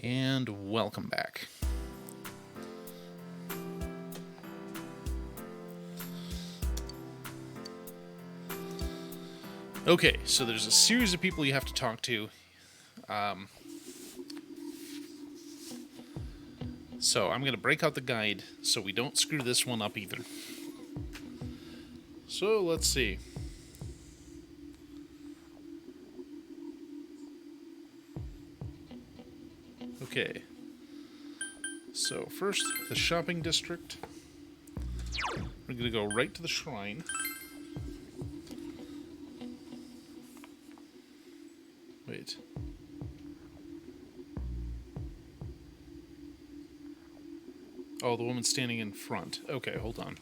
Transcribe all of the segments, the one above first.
And welcome back. Okay, so there's a series of people you have to talk to. So I'm going to break out the guide so we don't screw this one up either. So let's see. Okay. So first, the shopping district. We're going to go right to the shrine. Wait. Oh, the woman standing in front. Okay, hold on.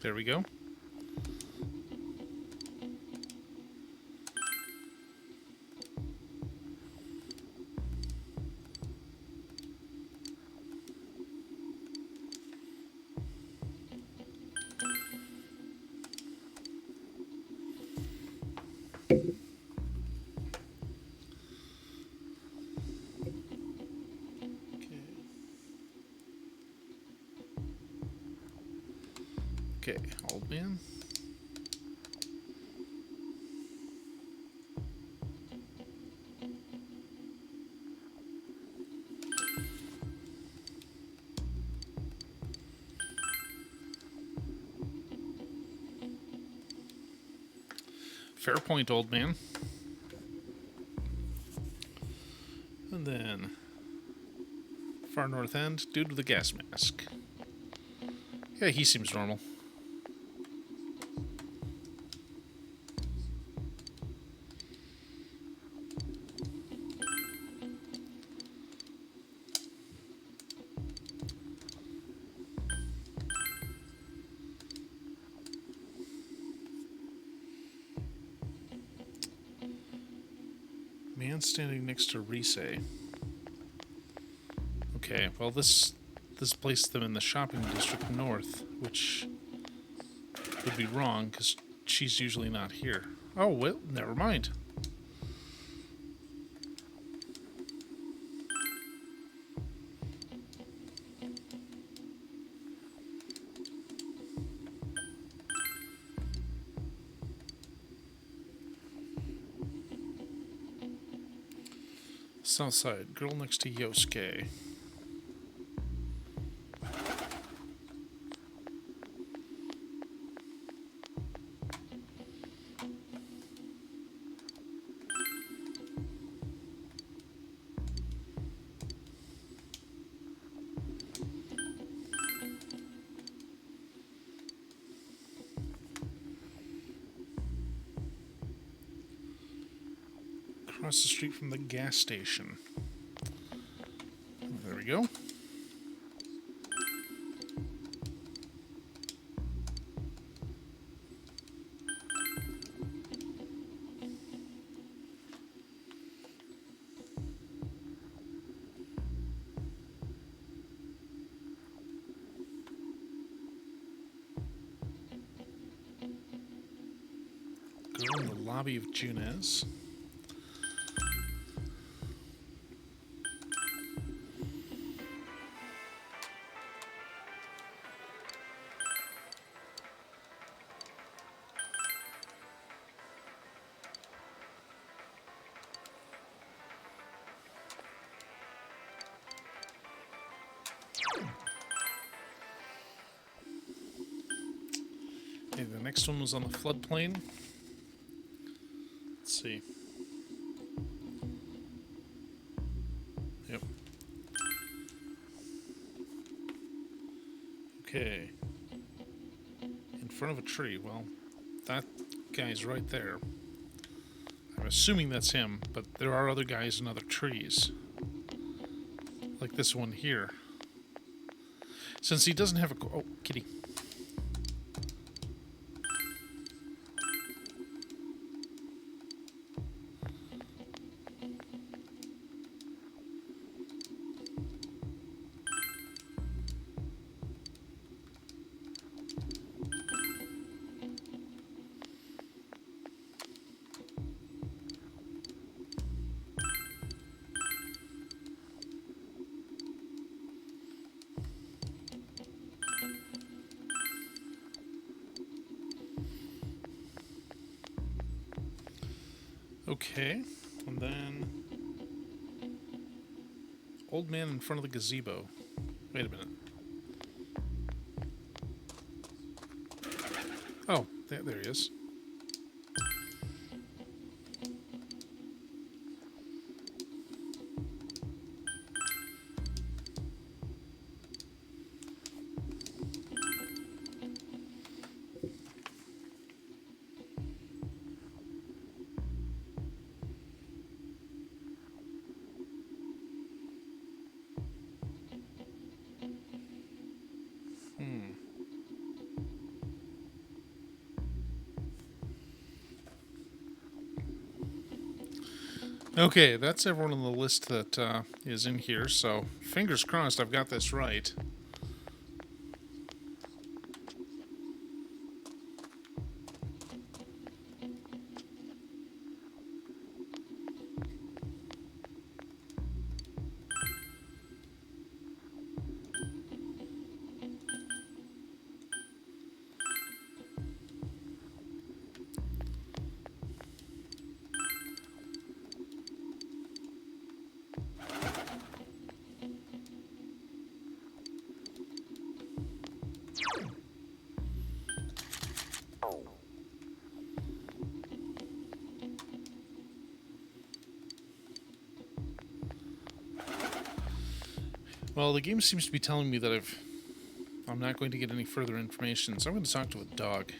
There we go. Okay, old man. Fair point, old man. And then far north end, dude with the gas mask. Yeah, he seems normal. Man standing next to Rise. Okay, well this placed them in the shopping district north, which would be wrong because she's usually not here. Oh, well, never mind. South side, girl next to Yosuke. Across the street from the gas station. There we go. Girl in the lobby of Junes. Okay, the next one was on the floodplain. Let's see. Yep. Okay. In front of a tree. Well, that guy's right there. I'm assuming that's him, but there are other guys in other trees. Like this one here. Since he doesn't have a... Oh, kitty. Okay, and then old man in front of the gazebo. Wait a minute. Oh, there he is. Okay, that's everyone on the list that is in here, so fingers crossed I've got this right. Well, the game seems to be telling me that I'm not going to get any further information, so I'm going to talk to a dog.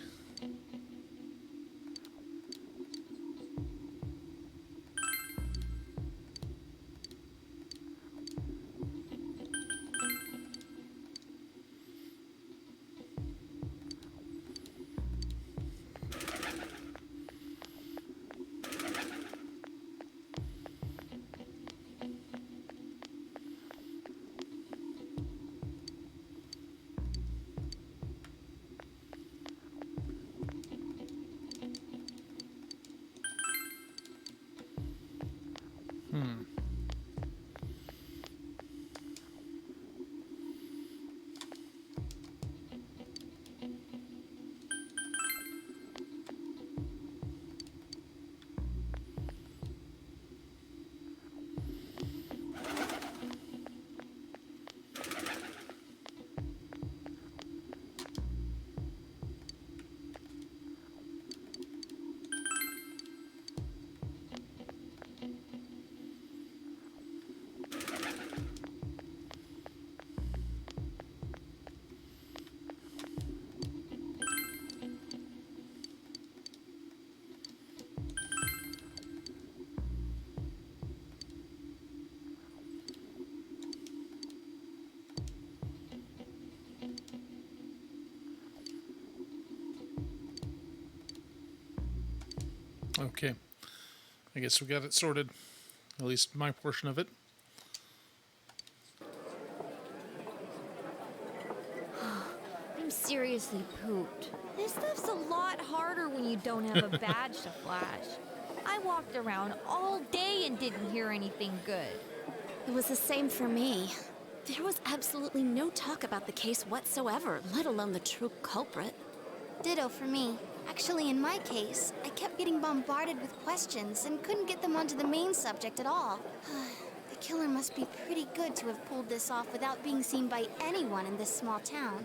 Okay, I guess we got it sorted, at least my portion of it. I'm seriously pooped. This stuff's a lot harder when you don't have a badge to flash. I walked around all day and didn't hear anything good. It was the same for me. There was absolutely no talk about the case whatsoever, let alone the true culprit. Ditto for me. Actually, in my case, I kept getting bombarded with questions and couldn't get them onto the main subject at all. The killer must be pretty good to have pulled this off without being seen by anyone in this small town.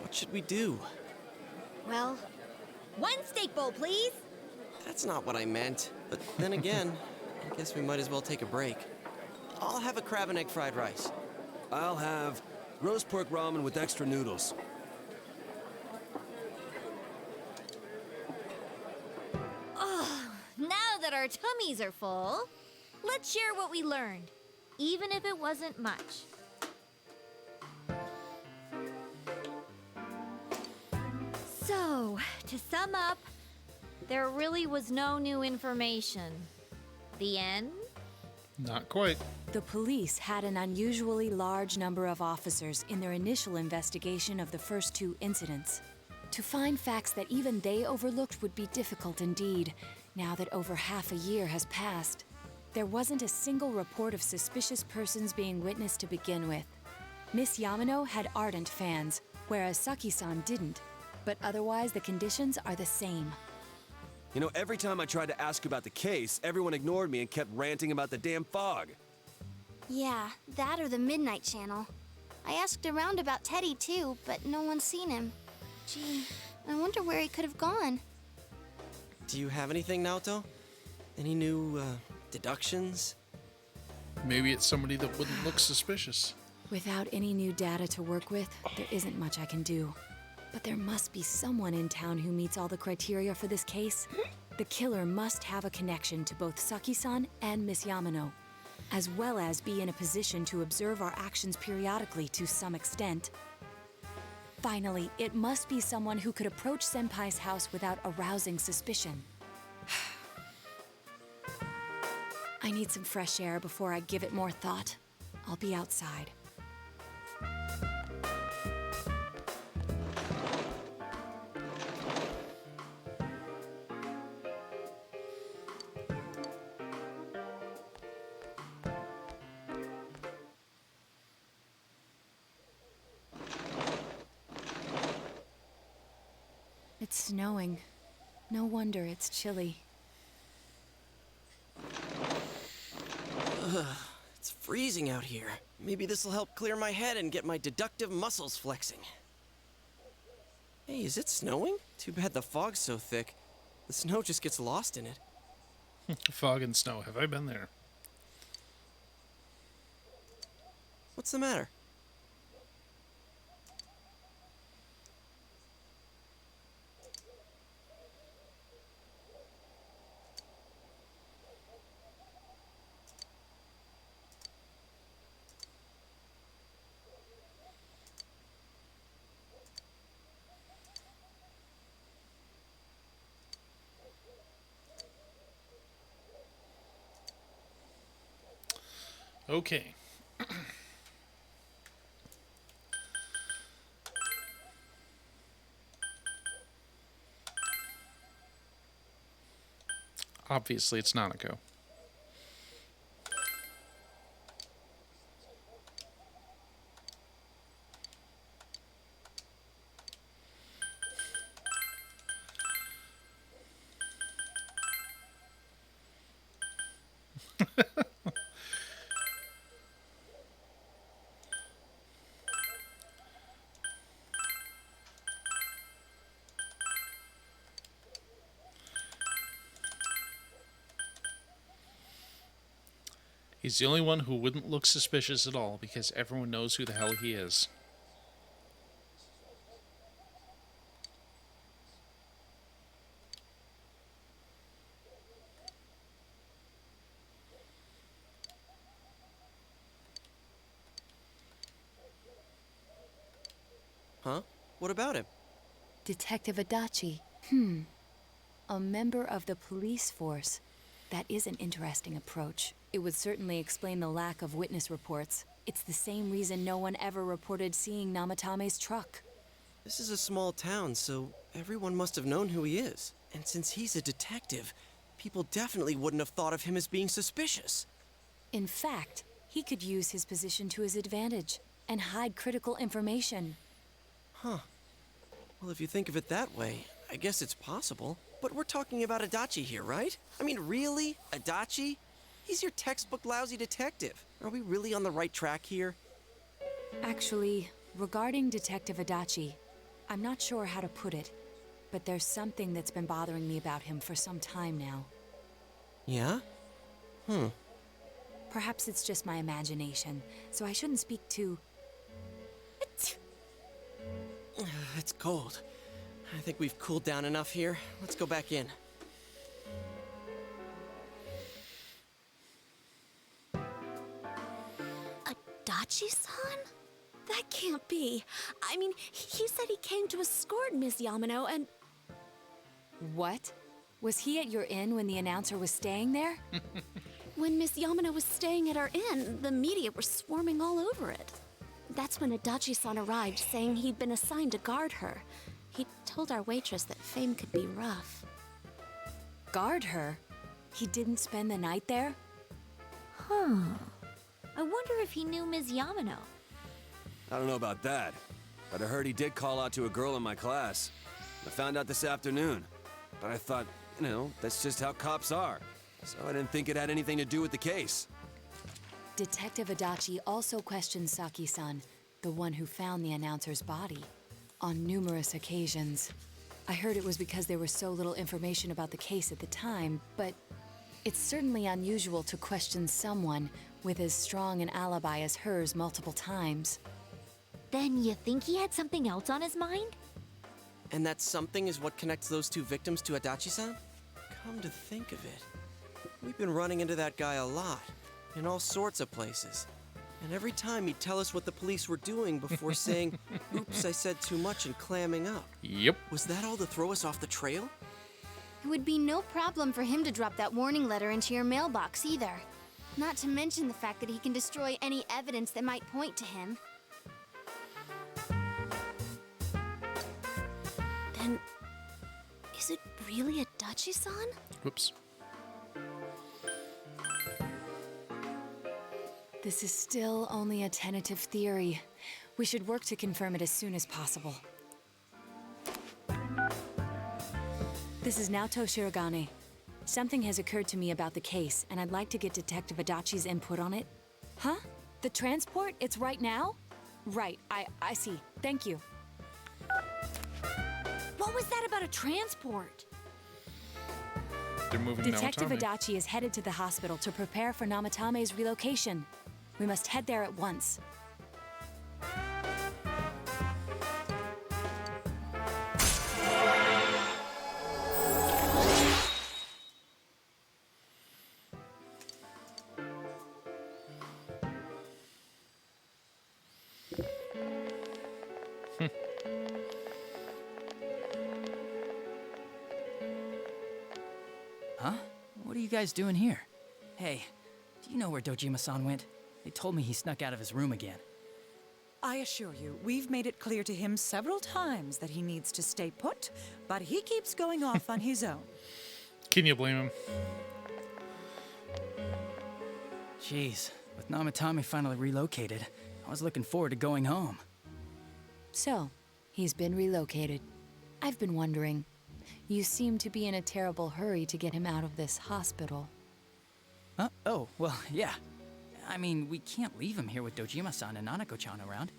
What should we do? Well, one steak bowl, please. That's not what I meant. But then again, I guess we might as well take a break. I'll have a crab and egg fried rice. I'll have roast pork ramen with extra noodles. Now that our tummies are full, let's share what we learned, even if it wasn't much. So, to sum up, there really was no new information. The end? Not quite. The police had an unusually large number of officers in their initial investigation of the first two incidents. To find facts that even they overlooked would be difficult indeed, now that over half a year has passed. There wasn't a single report of suspicious persons being witnessed to begin with. Miss Yamano had ardent fans, whereas Saki-san didn't. But otherwise, the conditions are the same. You know, every time I tried to ask about the case, everyone ignored me and kept ranting about the damn fog. Yeah, that or the Midnight Channel. I asked around about Teddy too, but no one's seen him. Gee, I wonder where he could have gone. Do you have anything, Naoto? Any new, deductions? Maybe it's somebody that wouldn't look suspicious. Without any new data to work with, there isn't much I can do. But there must be someone in town who meets all the criteria for this case. The killer must have a connection to both Saki-san and Miss Yamano, as well as be in a position to observe our actions periodically to some extent. Finally, it must be someone who could approach Senpai's house without arousing suspicion. I need some fresh air before I give it more thought. I'll be outside. It's snowing. No wonder it's chilly. It's freezing out here. Maybe this'll help clear my head and get my deductive muscles flexing. Hey, is it snowing? Too bad the fog's so thick. The snow just gets lost in it. Fog and snow. Have I been there? What's the matter? Okay. Obviously, it's Nanako. He's the only one who wouldn't look suspicious at all because everyone knows who the hell he is. Huh? What about him? Detective Adachi. A member of the police force. That is an interesting approach. It would certainly explain the lack of witness reports. It's the same reason no one ever reported seeing Namatame's truck. This is a small town, so everyone must have known who he is. And since he's a detective, people definitely wouldn't have thought of him as being suspicious. In fact, he could use his position to his advantage and hide critical information. Huh. Well, if you think of it that way, I guess it's possible. But we're talking about Adachi here, right? I mean, really? Adachi? He's your textbook lousy detective. Are we really on the right track here? Actually, regarding Detective Adachi, I'm not sure how to put it, but there's something that's been bothering me about him for some time now. Yeah? Perhaps it's just my imagination, so I shouldn't speak too... It's cold. I think we've cooled down enough here. Let's go back in. Adachi-san? That can't be. I mean, he said he came to escort Miss Yamano and... What? Was he at your inn when the announcer was staying there? When Miss Yamano was staying at our inn, the media were swarming all over it. That's when Adachi-san arrived, saying he'd been assigned to guard her. He told our waitress that fame could be rough. Guard her? He didn't spend the night there? Huh. I wonder if he knew Ms. Yamano. I don't know about that, but I heard he did call out to a girl in my class. I found out this afternoon, but I thought You know, that's just how cops are. So I didn't think it had anything to do with the case. Detective Adachi also questioned Saki-san, the one who found the announcer's body, on numerous occasions. I heard it was because there was so little information about the case at the time, but it's certainly unusual to question someone with as strong an alibi as hers multiple times. Then you think he had something else on his mind? And that something is what connects those two victims to Adachi-san? Come to think of it, we've been running into that guy a lot, in all sorts of places. And every time he'd tell us what the police were doing before saying, oops, I said too much, and clamming up. Yep. Was that all to throw us off the trail? It would be no problem for him to drop that warning letter into your mailbox either. Not to mention the fact that he can destroy any evidence that might point to him. Then, is it really Adachi-san? Whoops. This is still only a tentative theory. We should work to confirm it as soon as possible. This is Naoto Shirogane. Something has occurred to me about the case, and I'd like to get Detective Adachi's input on it. Huh? The transport? It's right now? Right, I see. Thank you. What was that about a transport? They're moving Detective Namatame. Adachi is headed to the hospital to prepare for Namatame's relocation. We must head there at once. Huh? What are you guys doing here? Hey, do you know where Dojima-san went? They told me he snuck out of his room again. I assure you, we've made it clear to him several times that he needs to stay put, but he keeps going off on his own. Can you blame him? Jeez, with Namatame finally relocated, I was looking forward to going home. So, he's been relocated. I've been wondering. You seem to be in a terrible hurry to get him out of this hospital. Huh? Oh, well, yeah. I mean, we can't leave him here with Dojima-san and Nanako-chan around.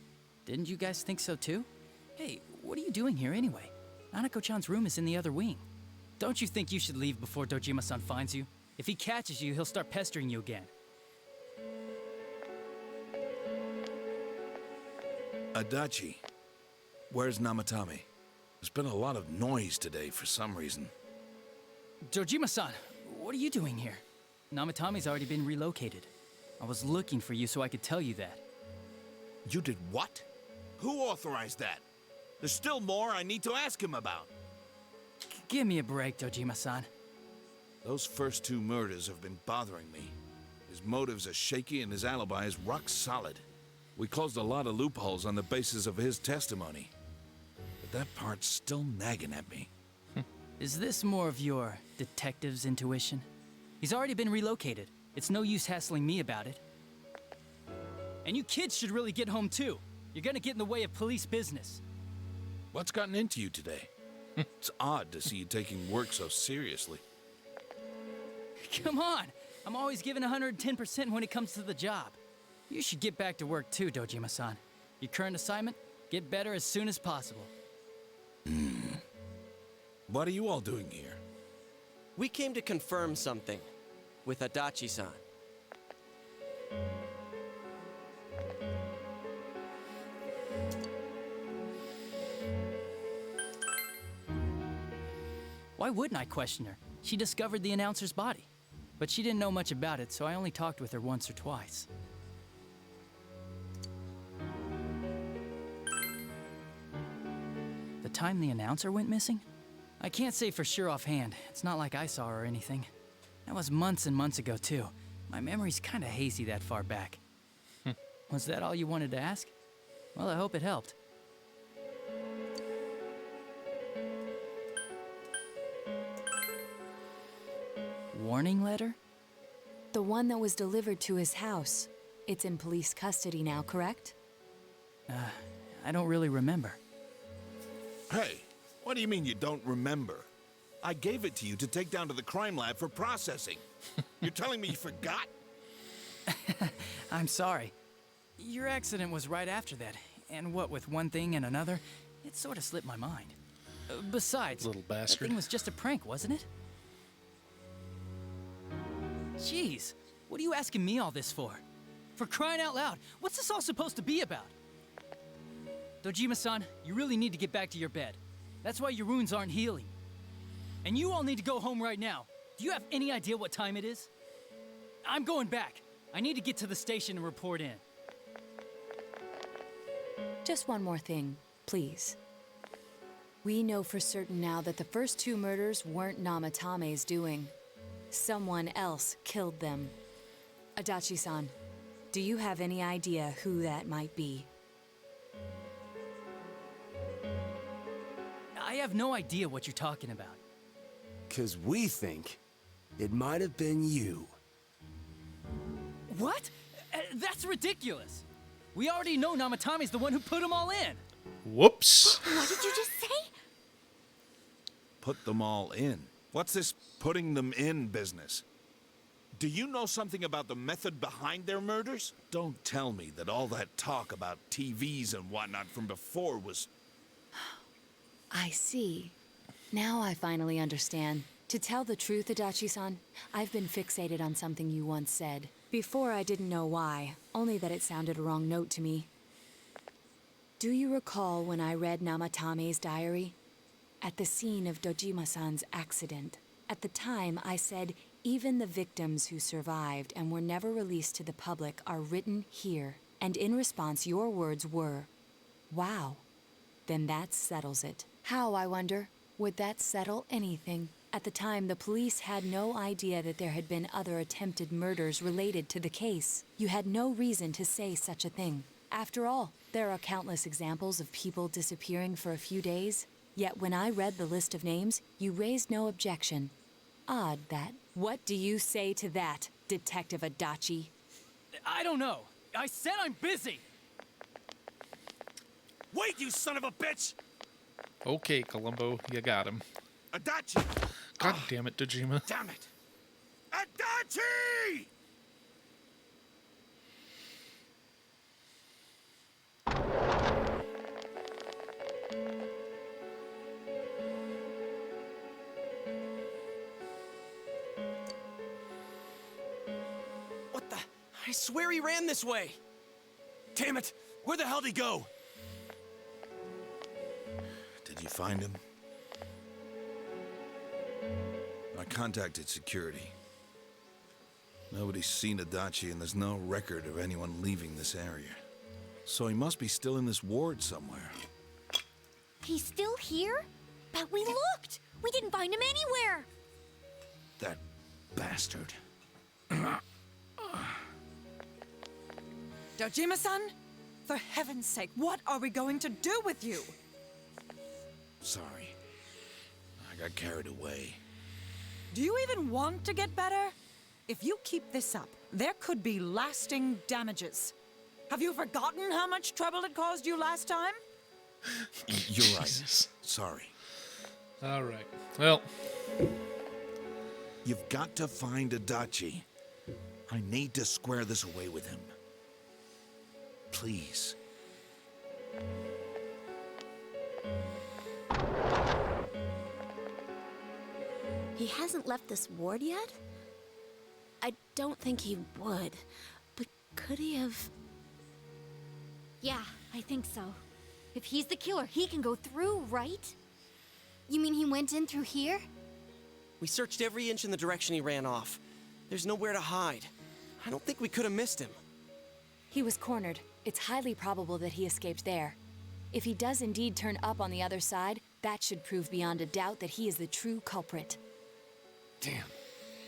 Didn't you guys think so too? Hey, what are you doing here anyway? Nanako-chan's room is in the other wing. Don't you think you should leave before Dojima-san finds you? If he catches you, he'll start pestering you again. Adachi, where's Namatame? There's been a lot of noise today for some reason. Dojima-san, what are you doing here? Namatame's already been relocated. I was looking for you so I could tell you that. You did what? Who authorized that? There's still more I need to ask him about. Give me a break, Dojima-san. Those first two murders have been bothering me. His motives are shaky and his alibi is rock solid. We closed a lot of loopholes on the basis of his testimony. But that part's still nagging at me. Is this more of your detective's intuition? He's already been relocated. It's no use hassling me about it. And you kids should really get home too. You're gonna get in the way of police business. What's gotten into you today? It's odd to see you taking work so seriously. Come on! I'm always giving 110% when it comes to the job. You should get back to work too, Dojima-san. Your current assignment? Get better as soon as possible. What are you all doing here? We came to confirm something with Adachi-san. Why wouldn't I question her? She discovered the announcer's body. But she didn't know much about it, so I only talked with her once or twice. The time the announcer went missing? I can't say for sure offhand. It's not like I saw her or anything. That was months and months ago, too. My memory's kinda hazy that far back. Was that all you wanted to ask? Well, I hope it helped. Warning letter? The one that was delivered to his house. It's in police custody now, correct? I don't really remember. Hey, what do you mean you don't remember? I gave it to you to take down to the crime lab for processing. You're telling me you forgot? I'm sorry. Your accident was right after that, and what with one thing and another, it sort of slipped my mind. Besides, Little that bastard. thing was just a prank, wasn't it? Jeez, what are you asking me all this for? For crying out loud, what's this all supposed to be about? Dojima-san, you really need to get back to your bed. That's why your wounds aren't healing. And you all need to go home right now. Do you have any idea what time it is? I'm going back. I need to get to the station and report in. Just one more thing, please. We know for certain now that the first 2 murders weren't Namatame's doing. Someone else killed them. Adachi-san, do you have any idea who that might be? I have no idea what you're talking about. 'Cause we think it might have been you. What? That's ridiculous. We already know Namatame's the one who put them all in. Whoops. What did you just say? Put them all in. What's this putting them in business? Do you know something about the method behind their murders? Don't tell me that all that talk about TVs and whatnot from before was... I see. Now I finally understand. To tell the truth, Adachi-san, I've been fixated on something you once said. Before I didn't know why, only that it sounded a wrong note to me. Do you recall when I read Namatame's diary? At the scene of Dojima-san's accident. At the time, I said, even the victims who survived and were never released to the public are written here. And in response, your words were, wow. Then that settles it. How, I wonder? Would that settle anything? At the time, the police had no idea that there had been other attempted murders related to the case. You had no reason to say such a thing. After all, there are countless examples of people disappearing for a few days. Yet when I read the list of names, you raised no objection. Odd that. What do you say to that, Detective Adachi? I don't know. I said I'm busy. Wait, you son of a bitch! Okay, Columbo, you got him. Adachi! God damn it, Dojima. Damn it! Adachi! What the? I swear he ran this way. Damn it! Where the hell did he go? Did you find him? I contacted security. Nobody's seen Adachi, and there's no record of anyone leaving this area. So he must be still in this ward somewhere. He's still here? But we looked! We didn't find him anywhere! That bastard. Dojima-san? For heaven's sake, what are we going to do with you? Sorry. I got carried away. Do you even want to get better? If you keep this up, there could be lasting damages. Have you forgotten how much trouble it caused you last time? You're right. Jesus. Sorry. All right. Well, You've got to find Adachi. I need to square this away with him. Please. He hasn't left this ward yet? I don't think he would. But could he have... Yeah, I think so. If he's the killer, he can go through, right? You mean he went in through here? We searched every inch in the direction he ran off. There's nowhere to hide. I don't think we could have missed him. He was cornered. It's highly probable that he escaped there. If he does indeed turn up on the other side, that should prove beyond a doubt that he is the true culprit. Damn.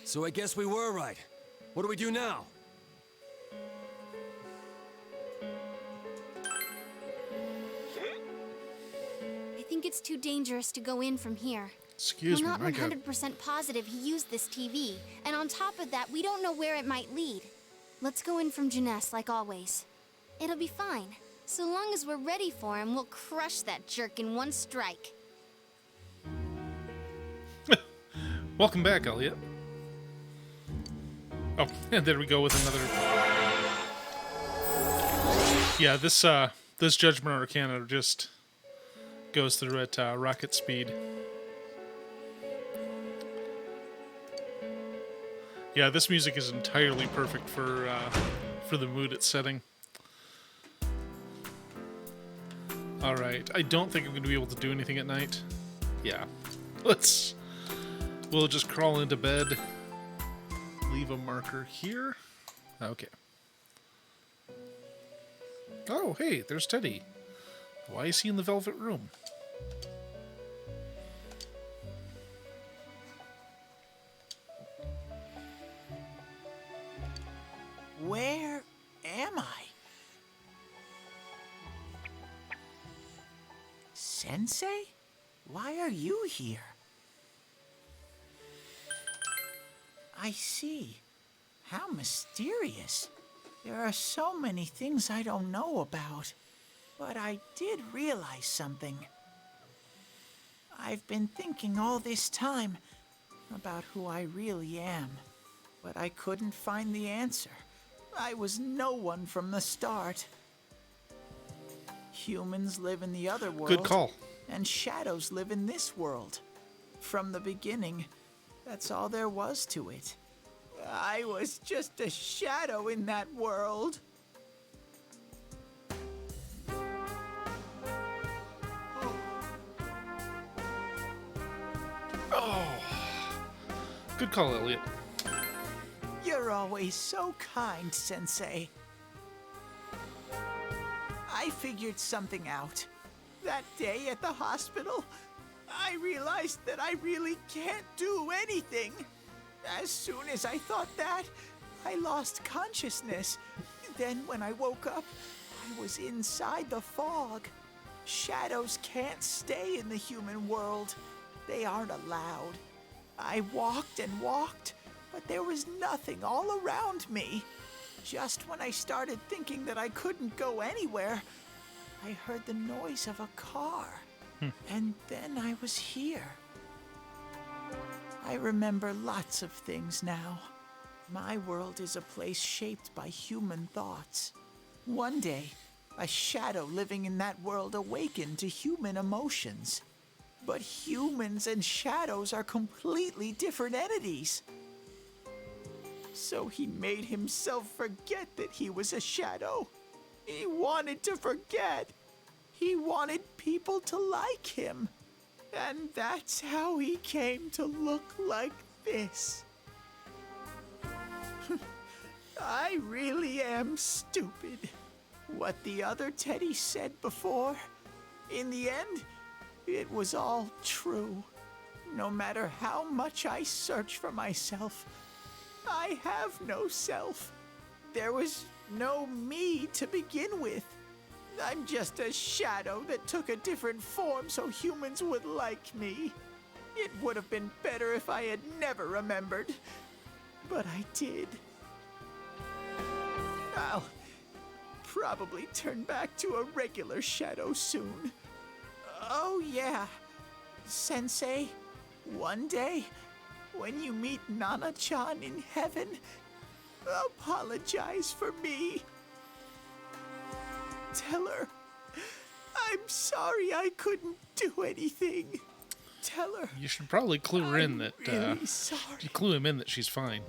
So I guess we were right. What do we do now? I think it's too dangerous to go in from here. excuse We're me, not my God. 100% positive he used this TV, and on top of that, we don't know where it might lead. Let's go in from Jeunesse, like always. It'll be fine. So long as we're ready for him, we'll crush that jerk in one strike. Welcome back, Elliot. Oh, and there we go with another. Yeah, this Judgment Arcana just goes through at rocket speed. Yeah, this music is entirely perfect for the mood it's setting. All right, I don't think I'm going to be able to do anything at night. Yeah, we'll just crawl into bed. Leave a marker here. Okay. Oh, hey, there's Teddy. Why is he in the Velvet Room? Where am I? Sensei? Why are you here? I see. How mysterious. There are so many things I don't know about. But I did realize something. I've been thinking all this time about who I really am. But I couldn't find the answer. I was no one from the start. Humans live in the other world. Good call. And shadows live in this world. From the beginning, that's all there was to it. I was just a shadow in that world. Oh, good call, Elliot. You're always so kind, Sensei. I figured something out. That day at the hospital, I realized that I really can't do anything. As soon as I thought that, I lost consciousness. Then when I woke up, I was inside the fog. Shadows can't stay in the human world. They aren't allowed. I walked and walked, but there was nothing all around me. Just when I started thinking that I couldn't go anywhere, I heard the noise of a car. And then I was here. I remember lots of things now. My world is a place shaped by human thoughts. One day, a shadow living in that world awakened to human emotions. But humans and shadows are completely different entities. So he made himself forget that he was a shadow. He wanted to forget. He wanted people to like him. And that's how he came to look like this. I really am stupid. What the other Teddy said before, in the end, it was all true. No matter how much I search for myself, I have no self. There was no me to begin with. I'm just a shadow that took a different form so humans would like me. It would have been better if I had never remembered. But I did. I'll probably turn back to a regular shadow soon. Oh yeah, Sensei, one day, when you meet Nana-chan in heaven, apologize for me. Tell her, I'm sorry I couldn't do anything. Tell her. You should probably clue her in that. Really sorry. You clue him in that she's fine.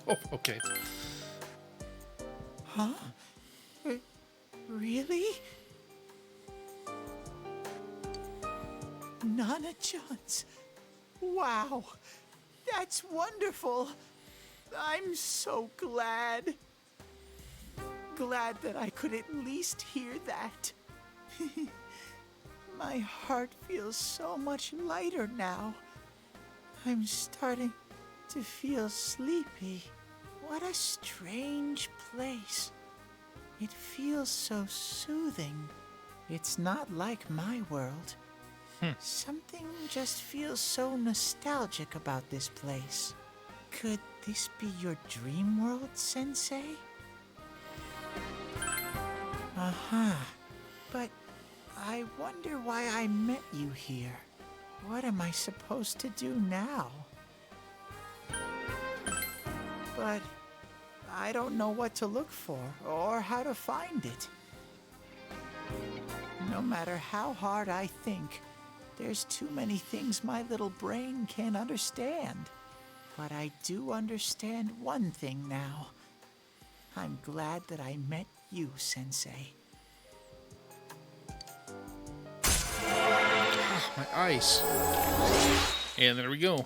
Oh, okay. Huh? Really? Nana-chan's. Wow, that's wonderful. I'm so glad. Glad that I could at least hear that. My heart feels so much lighter now. I'm starting to feel sleepy. What a strange place. It feels so soothing. It's not like my world. Something just feels so nostalgic about this place. Could this be your dream world, Sensei? Uh-huh. But I wonder why I met you here. What am I supposed to do now? but I don't know what to look for or how to find it. No matter how hard I think, there's too many things my little brain can't understand. But I do understand one thing now. I'm glad that I met you, Sensei. My ice. And there we go.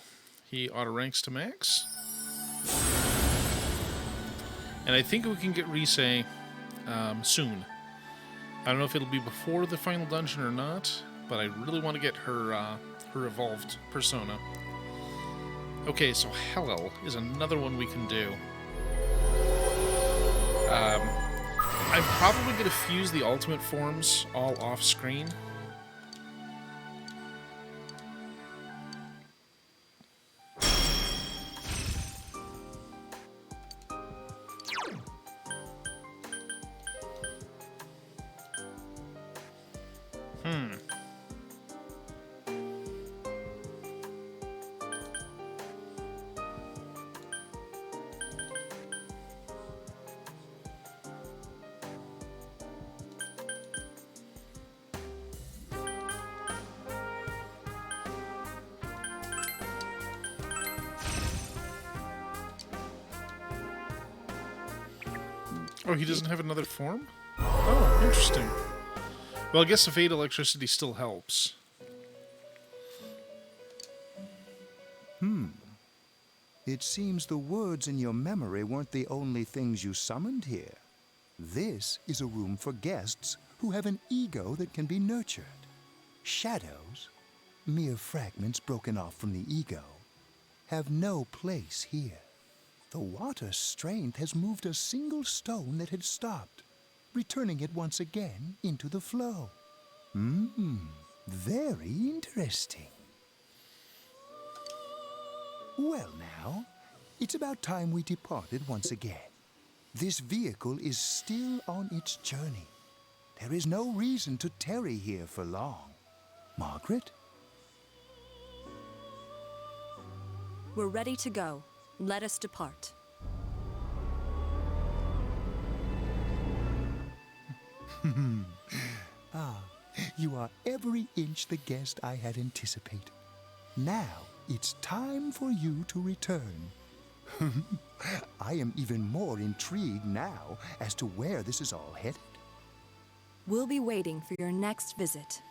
He auto ranks to max. And I think we can get Rise soon. I don't know if it'll be before the final dungeon or not, but I really want to get her her evolved persona. Okay, so Hellel is another one we can do. I'm probably going to fuse the ultimate forms all off screen. Oh, he doesn't have another form? Oh, interesting. Well, I guess the Fade Electricity still helps. It seems the words in your memory weren't the only things you summoned here. This is a room for guests who have an ego that can be nurtured. Shadows, mere fragments broken off from the ego, have no place here. The water's strength has moved a single stone that had stopped, returning it once again into the flow. Very interesting. Well now, it's about time we departed once again. This vehicle is still on its journey. There is no reason to tarry here for long. Margaret? We're ready to go. Let us depart. You are every inch the guest I had anticipated. Now, it's time for you to return. I am even more intrigued now as to where this is all headed. We'll be waiting for your next visit.